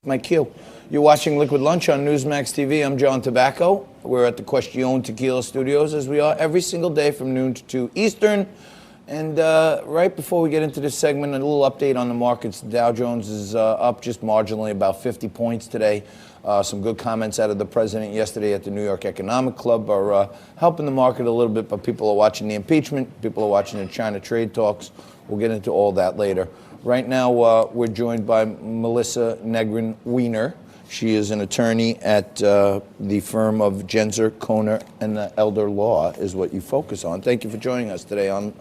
My cue. You're watching Liquid Lunch on Newsmax TV. I'm John Tobacco. We're at the Question Tequila Studios, as we are every single day from noon to 2 Eastern. And right before we get into this segment, a little update on the markets. The Dow Jones is up just marginally, about 50 points today. Some good comments out of the president yesterday at the New York Economic Club are helping the market a little bit, but people are watching the impeachment. People are watching the China trade talks. We'll get into all that later. Right now, we're joined by Melissa Negrin Wiener. She is an attorney at the firm of Genzer, Kohner, and the Elder Law is what you focus on. Thank you for joining us today on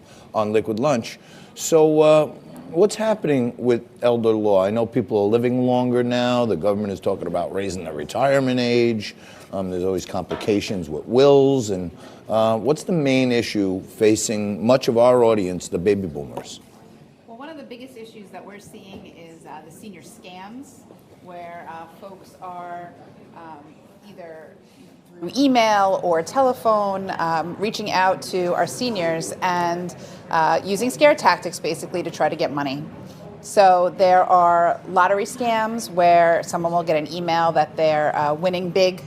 Liquid Lunch. So what's happening with Elder Law? I know people are living longer now. The government is talking about raising the retirement age. There's always complications with wills. And what's the main issue facing much of our audience, the baby boomers? One of the biggest issues that we're seeing is the senior scams, where folks are either through email or telephone reaching out to our seniors and using scare tactics basically to try to get money. So there are lottery scams where someone will get an email that they're winning big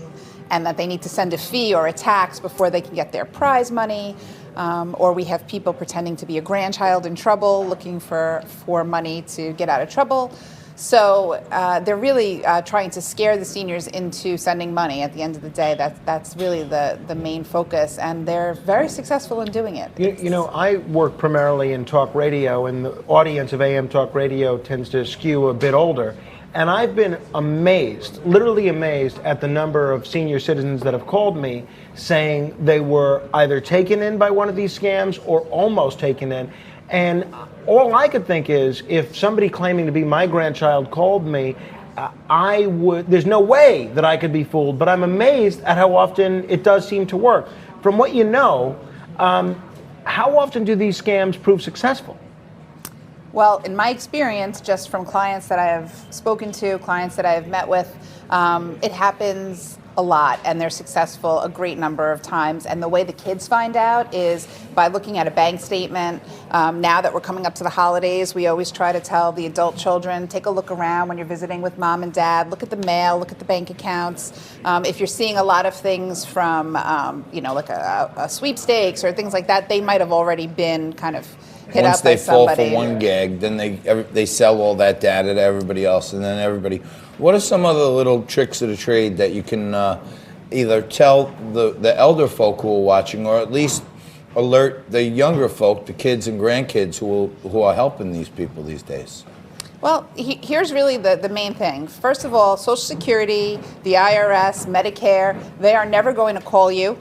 and that they need to send a fee or a tax before they can get their prize money. Or we have people pretending to be a grandchild in trouble, looking for money to get out of trouble. So they're really trying to scare the seniors into sending money. At the end of the day, that's really the main focus, and they're very successful in doing it. You know, I work primarily in talk radio, and the audience of AM talk radio tends to skew a bit older. And I've been amazed, literally amazed, at the number of senior citizens that have called me saying they were either taken in by one of these scams or almost taken in. And all I could think is, if somebody claiming to be my grandchild called me, there's no way that I could be fooled, but I'm amazed at how often it does seem to work. From what you know, how often do these scams prove successful? Well, in my experience, just from clients that I have spoken to, clients that I have met with, it happens a lot, and they're successful a great number of times. And the way the kids find out is by looking at a bank statement. Now that we're coming up to the holidays, we always try to tell the adult children, take a look around when you're visiting with mom and dad, look at the mail, look at the bank accounts. If you're seeing a lot of things from, like a sweepstakes or things like that, they might have already been kind of hit Once up by they fall somebody. for one gag, then they sell all that data to everybody else, and then everybody. What are some other little tricks of the trade that you can either tell the elder folk who are watching, or at least alert the younger folk, the kids and grandkids who are helping these people these days? Well, here's really the main thing. First of all, Social Security, the IRS, Medicare, they are never going to call you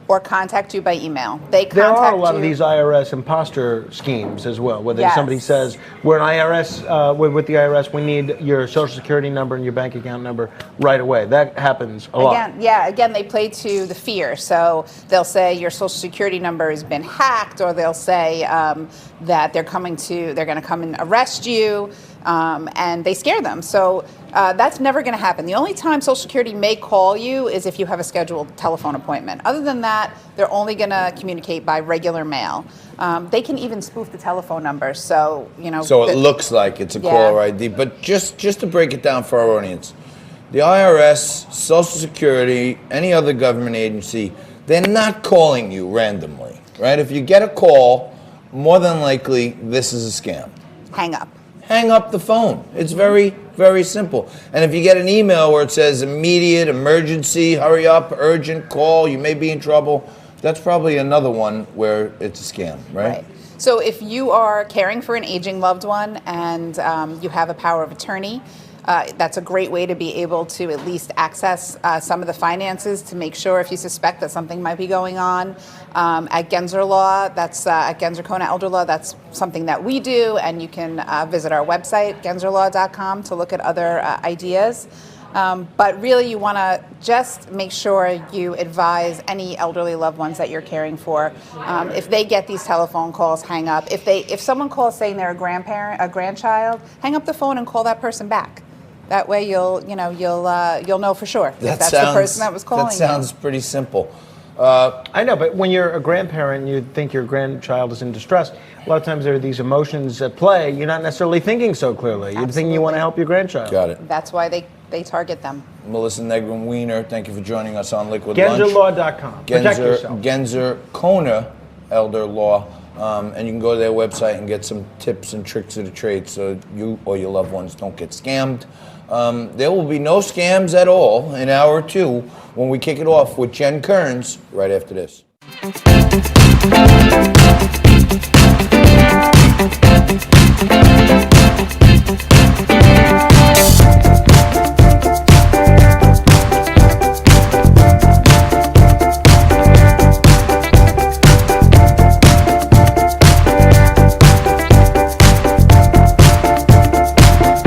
or contact you by email. There are a lot of these IRS imposter schemes as well, where somebody says, we're an IRS, we're with the IRS, we need your Social Security number and your bank account number right away. That happens a lot. Again, they play to the fear. So they'll say your Social Security number has been hacked, or they'll say that they're going to come and arrest you, and they scare them. So that's never going to happen. The only time Social Security may call you is if you have a scheduled telephone appointment. Other than that, they're only going to communicate by regular mail. They can even spoof the telephone number. So, So it looks like it's a caller ID. But just to break it down for our audience, the IRS, Social Security, any other government agency, they're not calling you randomly, right? If you get a call, more than likely this is a scam. Hang up. Hang up the phone. It's very, very simple. And if you get an email where it says immediate, emergency, hurry up, urgent, call, you may be in trouble, that's probably another one where it's a scam, right? So if you are caring for an aging loved one and you have a power of attorney, that's a great way to be able to at least access some of the finances to make sure, if you suspect that something might be going on. At Genzer Law, that's at Genzer, Kohner, Elder Law, that's something that we do, and you can visit our website, genzerlaw.com, to look at other ideas. But really, you want to just make sure you advise any elderly loved ones that you're caring for. If they get these telephone calls, hang up. If someone calls saying they're a grandchild, hang up the phone and call that person back. That way, you'll know for sure if that's the person that was calling you. That sounds pretty simple. I know, but when you're a grandparent and you think your grandchild is in distress, a lot of times there are these emotions at play. You're not necessarily thinking so clearly. You're thinking you want to help your grandchild. Got it. That's why they target them. Melissa Negrin Wiener, thank you for joining us on Liquid Lunch. GenzerLaw.com. Protect yourself. Genzer Kona Elder Law. And you can go to their website and get some tips and tricks of the trade so you or your loved ones don't get scammed. There will be no scams at all in hour 2 when we kick it off with Jen Kearns right after this.